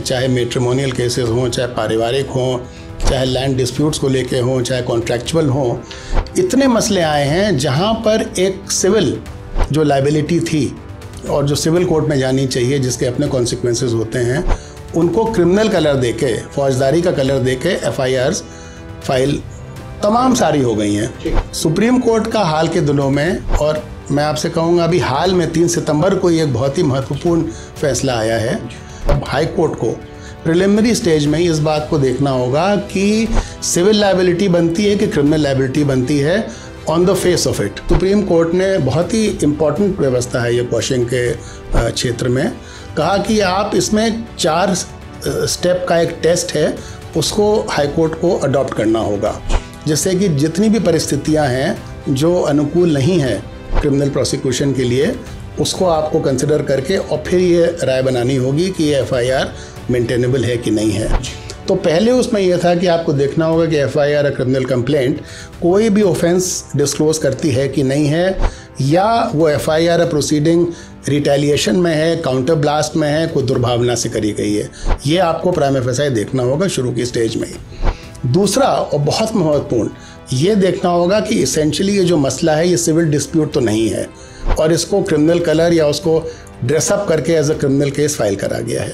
हैं, चाहे matrimonial cases हों, चाहे पारिवारिक हों, चाहे लैंड डिस्प्यूट्स को लेके हों, चाहे कॉन्ट्रैक्चुअल हों, इतने मसले आए हैं जहां पर एक सिविल जो लायबिलिटी थी और जो सिविल कोर्ट में जानी चाहिए, जिसके अपने कॉन्सिक्वेंसेस होते हैं, उनको क्रिमिनल कलर देके, फौजदारी का कलर देके FIRs फाइल तमाम सारी हो गई हैं। सुप्रीम कोर्ट का हाल के दिनों में, और मैं आपसे कहूँगा अभी हाल में 3 सितंबर को एक बहुत ही महत्वपूर्ण फैसला आया है। अब हाई कोर्ट को प्रिलिमिनरी स्टेज में इस बात को देखना होगा कि सिविल लायबिलिटी बनती है कि क्रिमिनल लायबिलिटी बनती है on the face of it. Supreme court ने बहुत ही इम्पॉर्टेंट व्यवस्था है ये क्वेश्चन के क्षेत्र में, कहा कि आप इसमें 4 स्टेप का एक टेस्ट है, उसको हाई कोर्ट को अडॉप्ट करना होगा, जिससे कि जितनी भी परिस्थितियां हैं जो अनुकूल नहीं है क्रिमिनल प्रोसिक्यूशन के लिए, उसको आपको कंसिडर करके और फिर ये राय बनानी होगी कि ये FIR मेंटेनेबल है कि नहीं है। तो पहले उसमें यह था कि आपको देखना होगा कि FIR क्रिमिनल कंप्लेंट कोई भी ऑफेंस डिस्क्लोज करती है कि नहीं है, या वो FIR प्रोसीडिंग रिटेलिएशन में है, काउंटर ब्लास्ट में है, कोई दुर्भावना से करी गई है। ये आपको प्राइमा फेसाई देखना होगा शुरू की स्टेज में ही। दूसरा और बहुत महत्वपूर्ण, ये देखना होगा कि इसेंशियली ये जो मसला है ये सिविल डिस्प्यूट तो नहीं है और इसको क्रिमिनल कलर या उसको ड्रेसअप करके as a criminal case file करा गया है।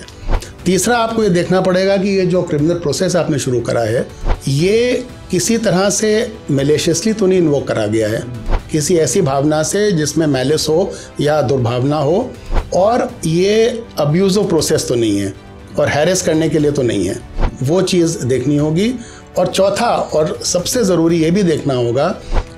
तीसरा, आपको ये देखना पड़ेगा कि ये जो क्रिमिनल प्रोसेस आपने शुरू करा है ये किसी तरह से मैलिशियसली तो नहीं इन्वोक करा गया है, किसी ऐसी भावना से जिसमें मैलिस हो या दुर्भावना हो, और ये अब्यूज ऑफ प्रोसेस तो नहीं है और हैरेस करने के लिए तो नहीं है, वो चीज़ देखनी होगी। और चौथा और सबसे ज़रूरी ये भी देखना होगा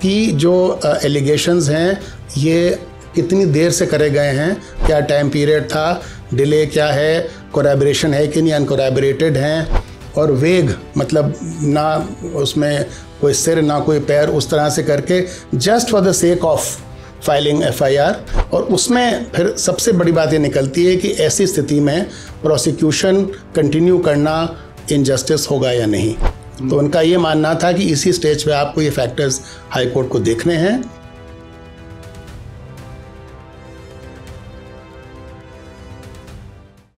कि जो एलिगेशंस हैं ये कितनी देर से करे गए हैं, क्या टाइम पीरियड था, डिले क्या है, कोलैबोरेशन है कि नहीं, अनकोलैबोरेटेड हैं, और वेग मतलब ना उसमें कोई सिर ना कोई पैर, उस तरह से करके just for the sake of filing FIR। और उसमें फिर सबसे बड़ी बात ये निकलती है कि ऐसी स्थिति में प्रोसिक्यूशन कंटिन्यू करना इनजस्टिस होगा या नहीं। तो उनका ये मानना था कि इसी स्टेज पे आपको ये फैक्टर्स हाई कोर्ट को देखने हैं